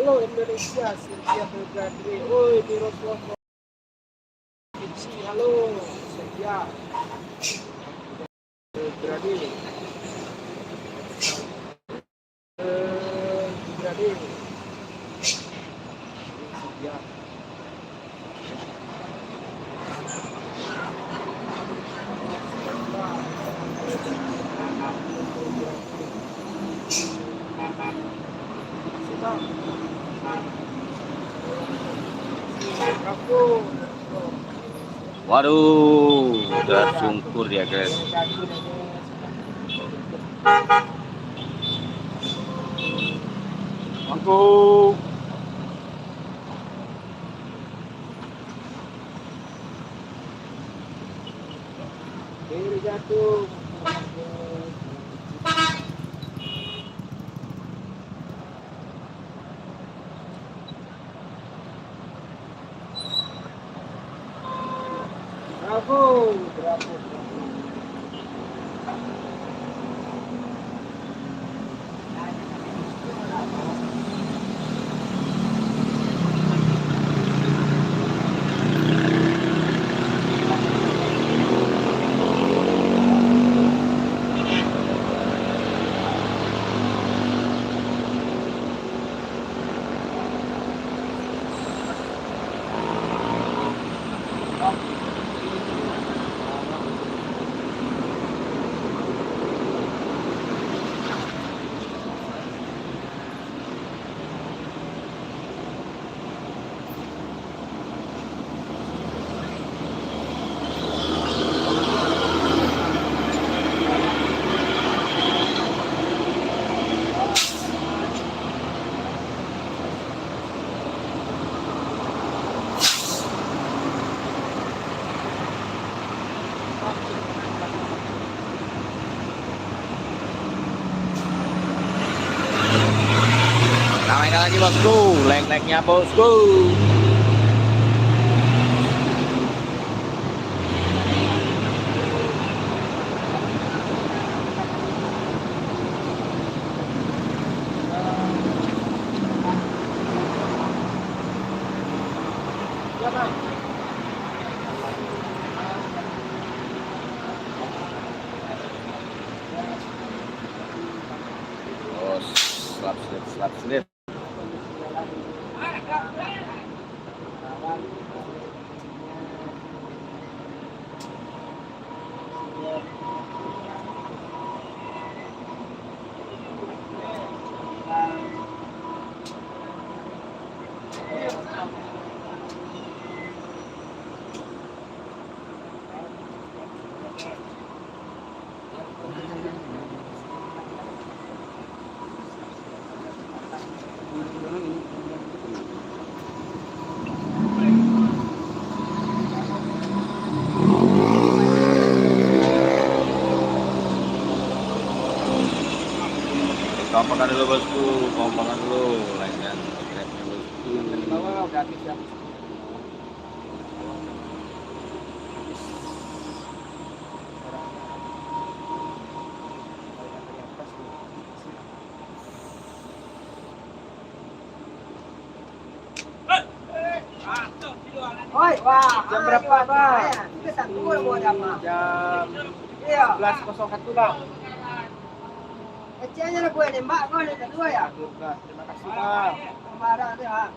Halo Indonesia, Cynthia Belgrade. Oi, Miroslav Vici. Halo, Cynthia Belgrade. Belgrade. Cynthia. Waduh, udah sungkur ya guys. Aku jatuh. Bravo. Ramaikan lagi bosku, leg-legnya bosku. Oh, slap slip. Kompakan dulu bosku, kompakan dulu, leg-leg bosku. Bawah udah habis ya. Oi, wah, Jam berapa, Bang? Jam 11.01 Bang. Kecilnya lah gue nembak kau ni kedua ya. Aduh, Bang. Terima kasih Bang. Marah tu ha.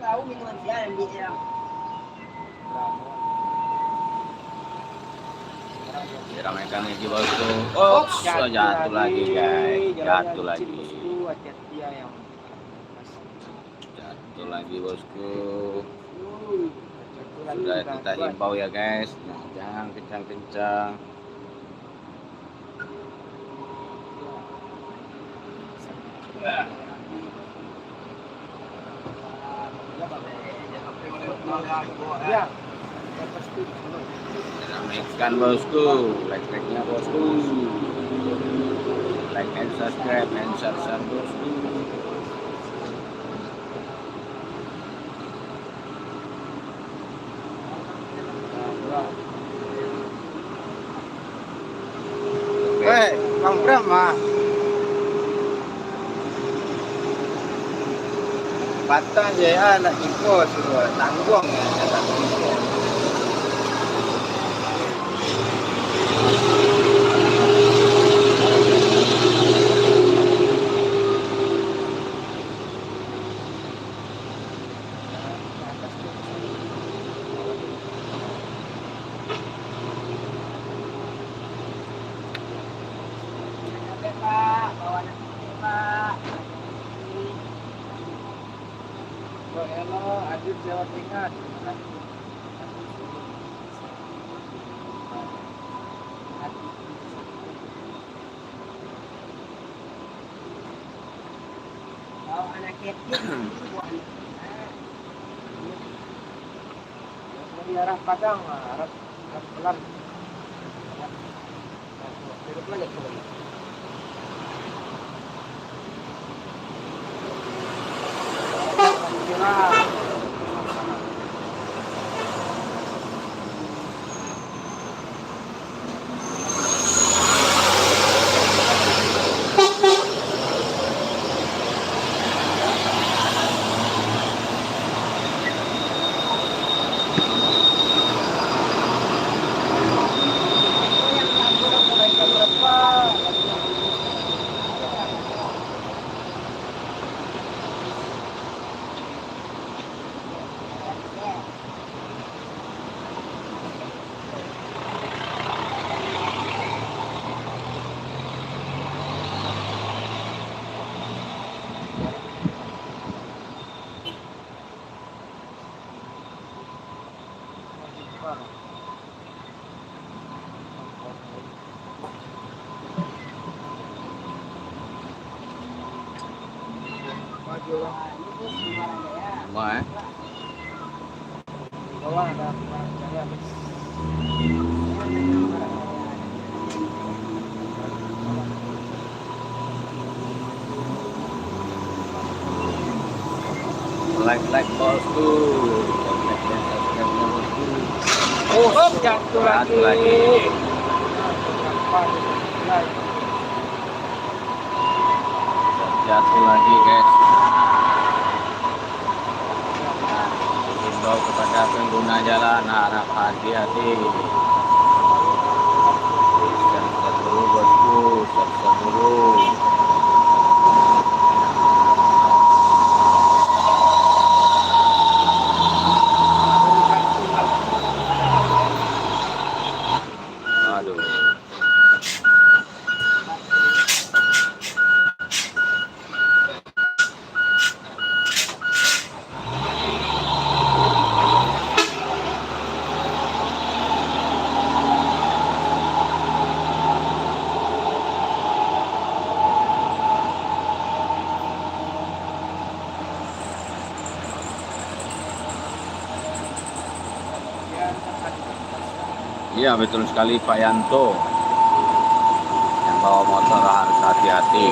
Tahu minuman siapa yang dia. Diramaikan lagi bosku. Oh, jatuh lagi guys, jatuh lagi. Hati-hati ya yang Jatuh lagi bosku. jatuh lagi, Sudah Bang. kita himbau ya guys, nah, jangan kencang-kencang. Ya. Ramaikan bosku, like-nya bosku. Like and subscribe bosku. Bang Bram mah. patah aja anak ikut suruh tanggung ya. Pak, bawa nasi Pak. Bro Elo, Adit Jawa Tengah. Bawa anak kecil. Dari arah Padang, arah pelan. Hidup lagi coba. Maju lah. Semua ya. Di bawah ada cahaya. Like bosku. Oh, jatuh lagi. Jatuh lagi guys. Himbau kepada pengguna jalan harap hati-hati. Siap-siap dulu bosku, siap-siap dulu. Aduh. Iya betul sekali Pak Yanto. Yang bawa motor harus hati-hati.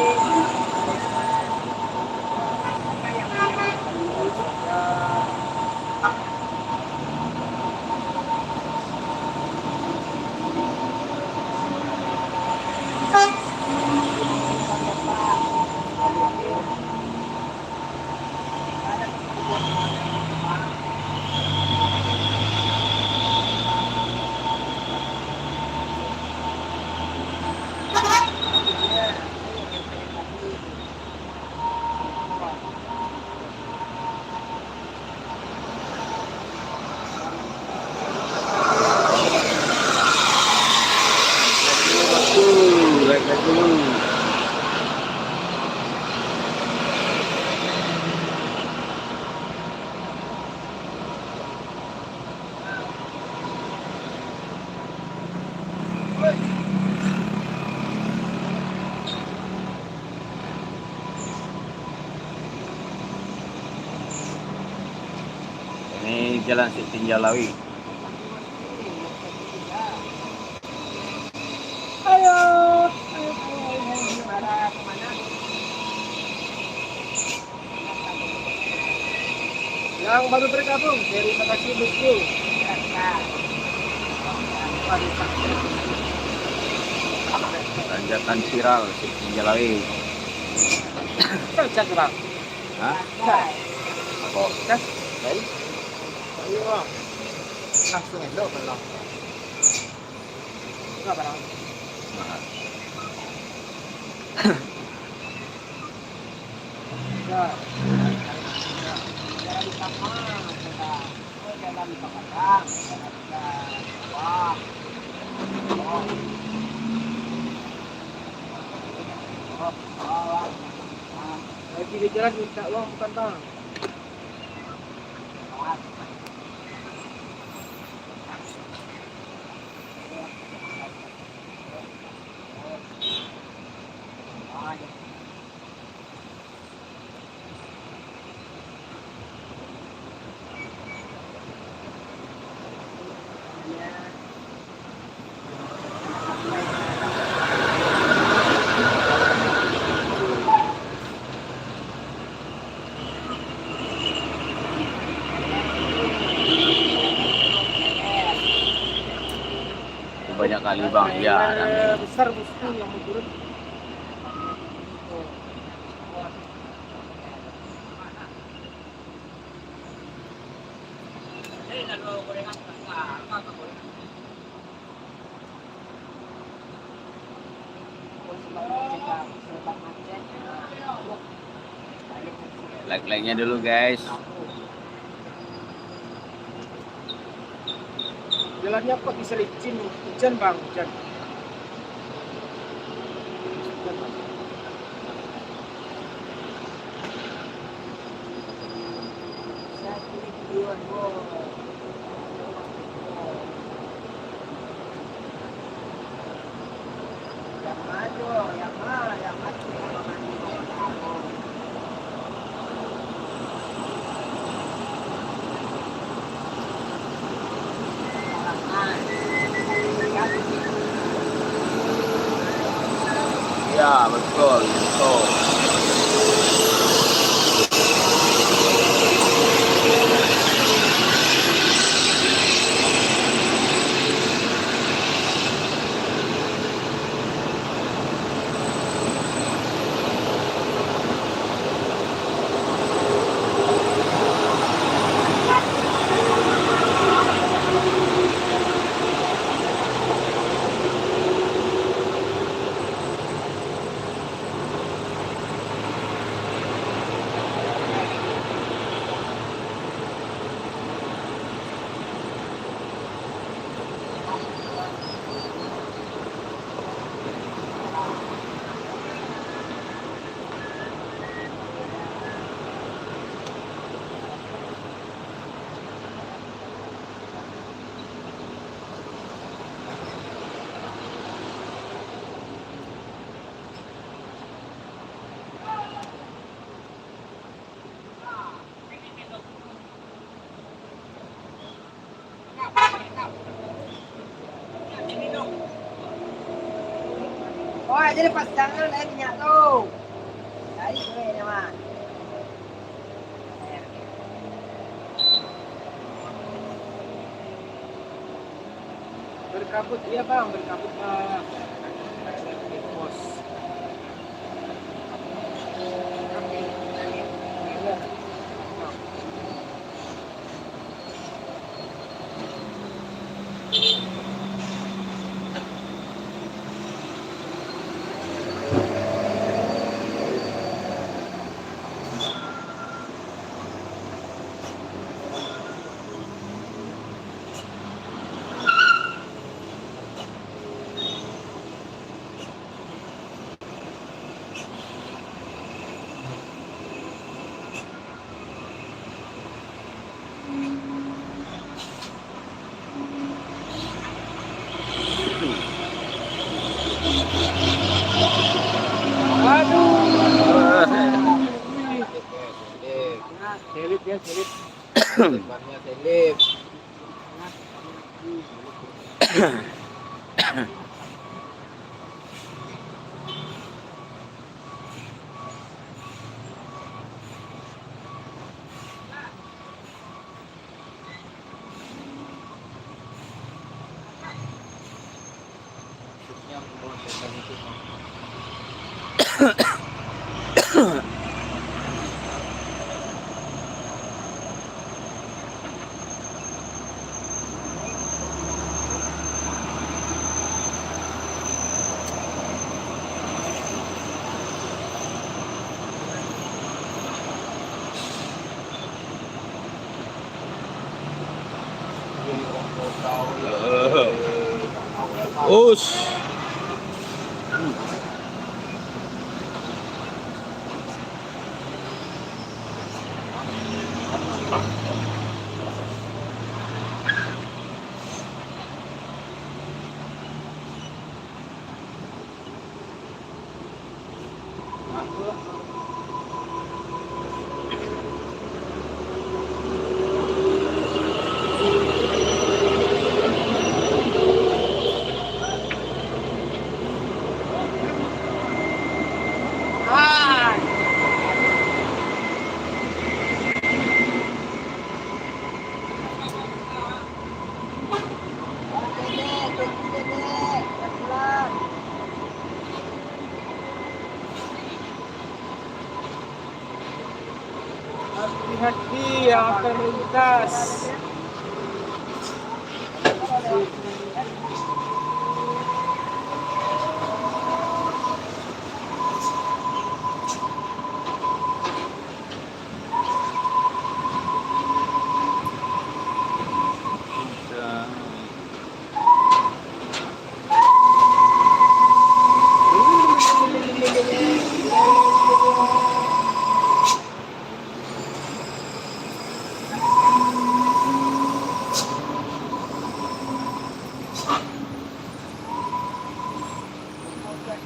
Like dulu. Ini Jalan Sitinjalawi. Ayo, gimana kemana? Yang baru bergabung, terima kasih bosku. Tanjakan viral Sitinjalawi. Cak bang. Hah? kok. Dah. Baik. Ayo. Langsung elok belum. Enggak barang. Mahal. Enggak. Jalan di kamar, jalan di pakatan, wah, Lagi di jalan minta uang bukan bang. Banyak kali bang, ya. Besar bosku yang mau turun. Like-like-nya dulu guys. Jalannya kok bisa licin, hujan bang, hujan. Ya betul, betul. Oh, jadi pas jangan minyak tuh. Dari gue ini mah. Berkabut, iya bang, berkabut bang. Bos. Selip ya, selip. Depannya selip. Us. Hati-hati yang akan melintas.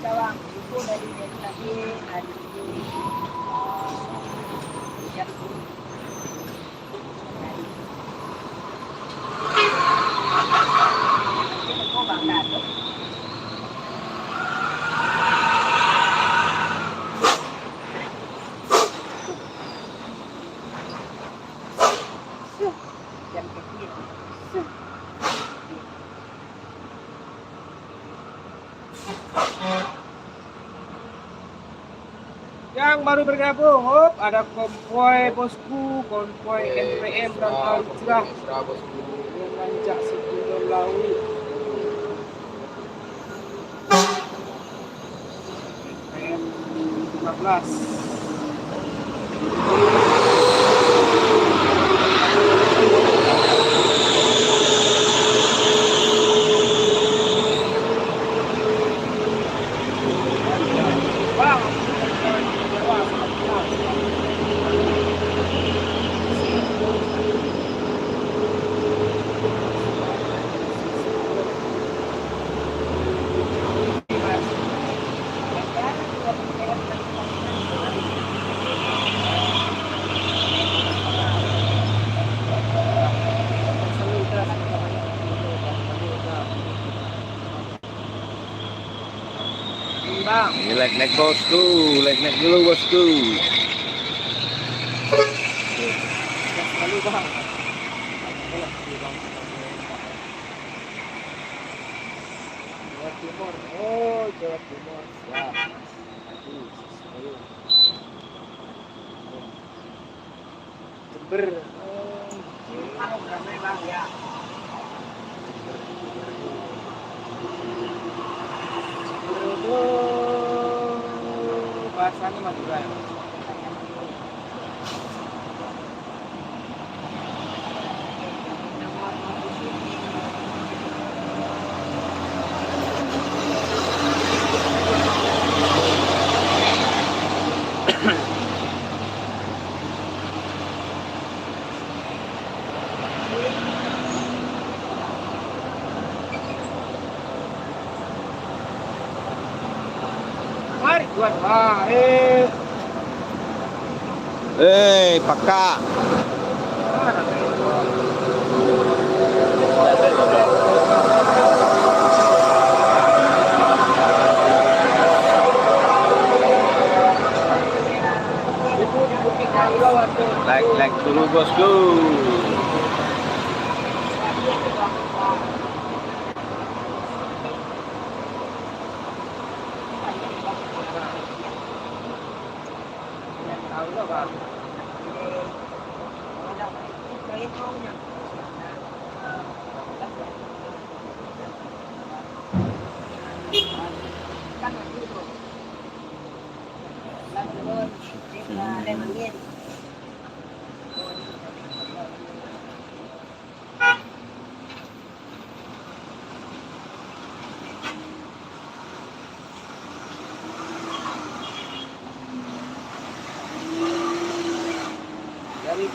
Cawang itu dari tadi hari ini jam kok bang datang jam kecil. Yang baru bergabung, hop, ada konvoy bosku, konvoy NPM dan Al-Hijrah dengan Jak Sejumlah Lawi. NPM 15. Bang, Leg bosku, leg dulu bosku. sekali bang. Jawa Timur, oh Jawa Timur, siap. Ayo. Jember, Aku ramai bang ya. bahasanya Madura ya. Mari tuan, Paka. Leg dulu bosku. tahu nggak bang?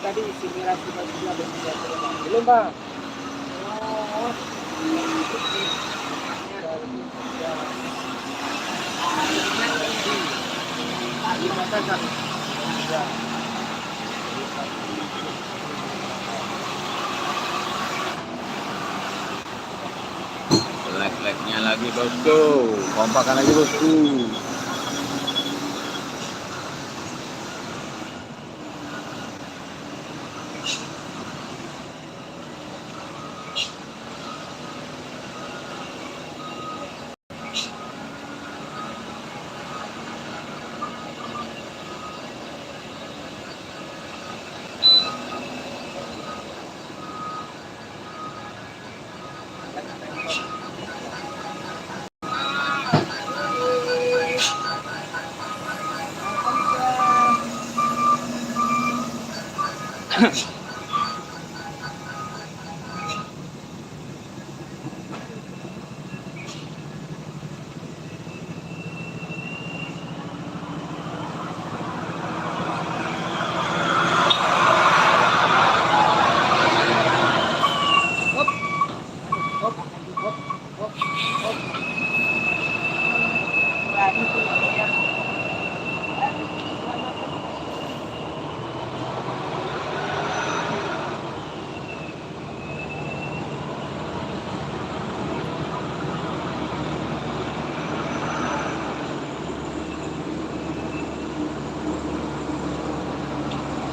tadi isi merah sudah belum bang? Oh, lima kakak. Ya. Selek-seleknya lagi bosku, kompakan lagi bosku. Hop, hop, hop, hop. Berani tuh ya.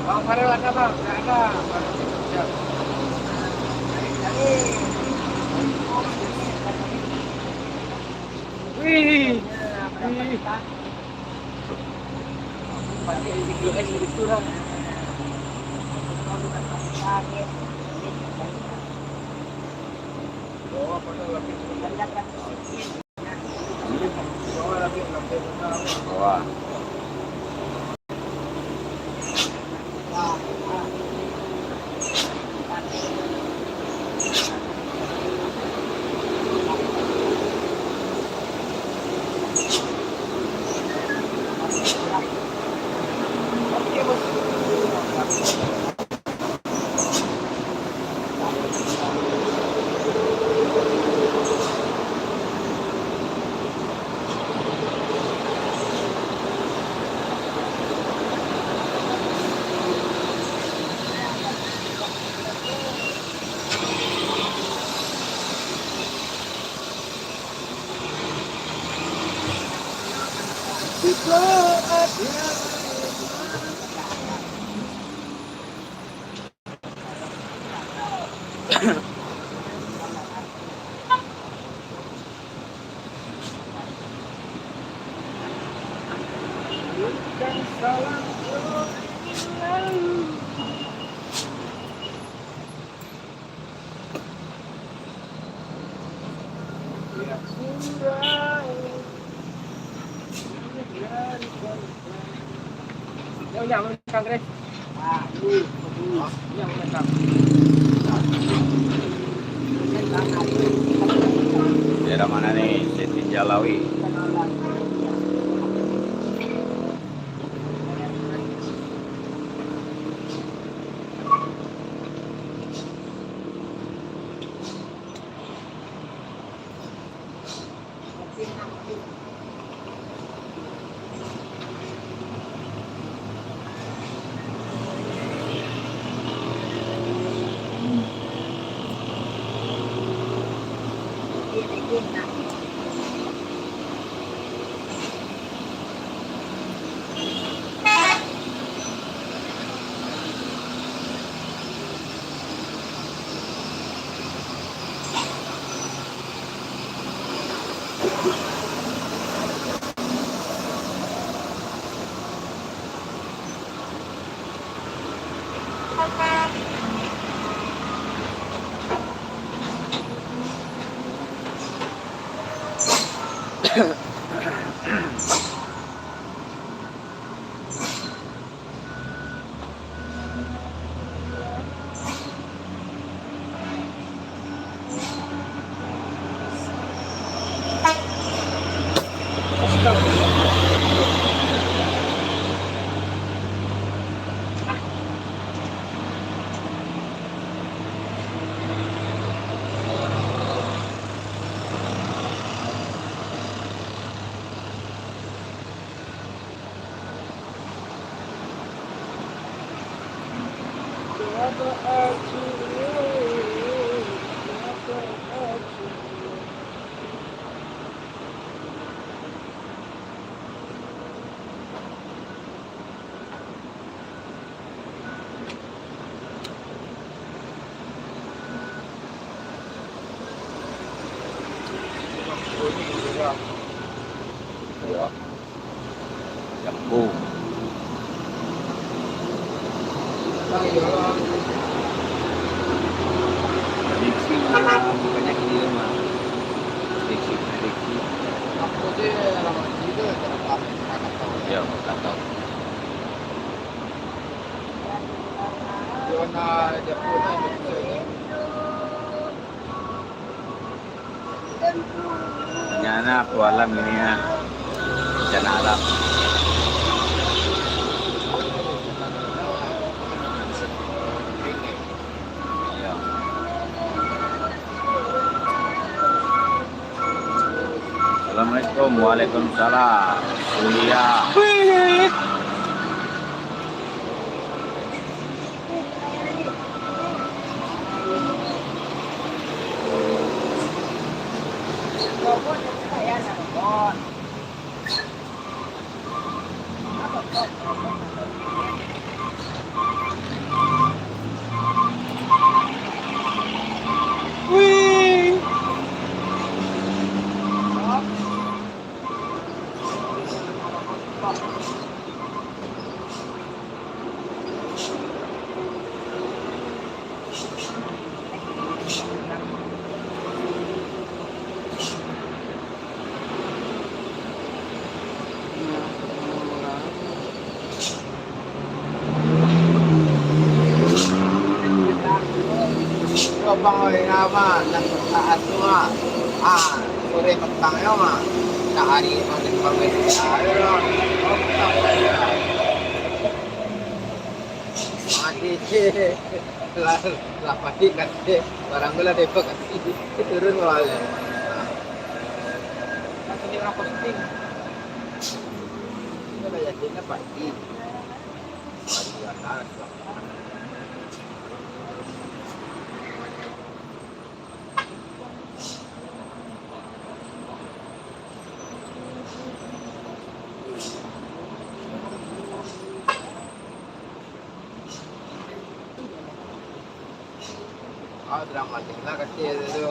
Bang Farel ada bang? Nggak ada. Ya. Wih, wih. Pakai GPS gitu lah. Bawa pada lagi. Bawa lagi. Wah, Oke bos. Bukan salah lalu. Ya sudah. Yang menang Grace. Yang menang. daerah mana nih? Siti Jalawi. Apa artinya? Apa artinya? Jambu. Prediksi bukannya gini mah. Prediksi. Ya, nggak tahu. Ternyata aku alam ini ya. Bencana alam. Ya. Assalamualaikum, waalaikumsalam. Kuliah. Wih. Wih. Bang oi nama nang saat semua sore petang ya mah hari ada pamit ayo mati lah pagi kan barang gula Depok turun malah Langsung di posting. itu kayak jadinya pagi atas dramatik lah kecil itu.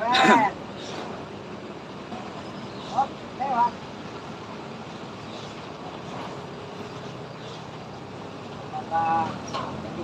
Keren. Oh, lewat. Maka, jadi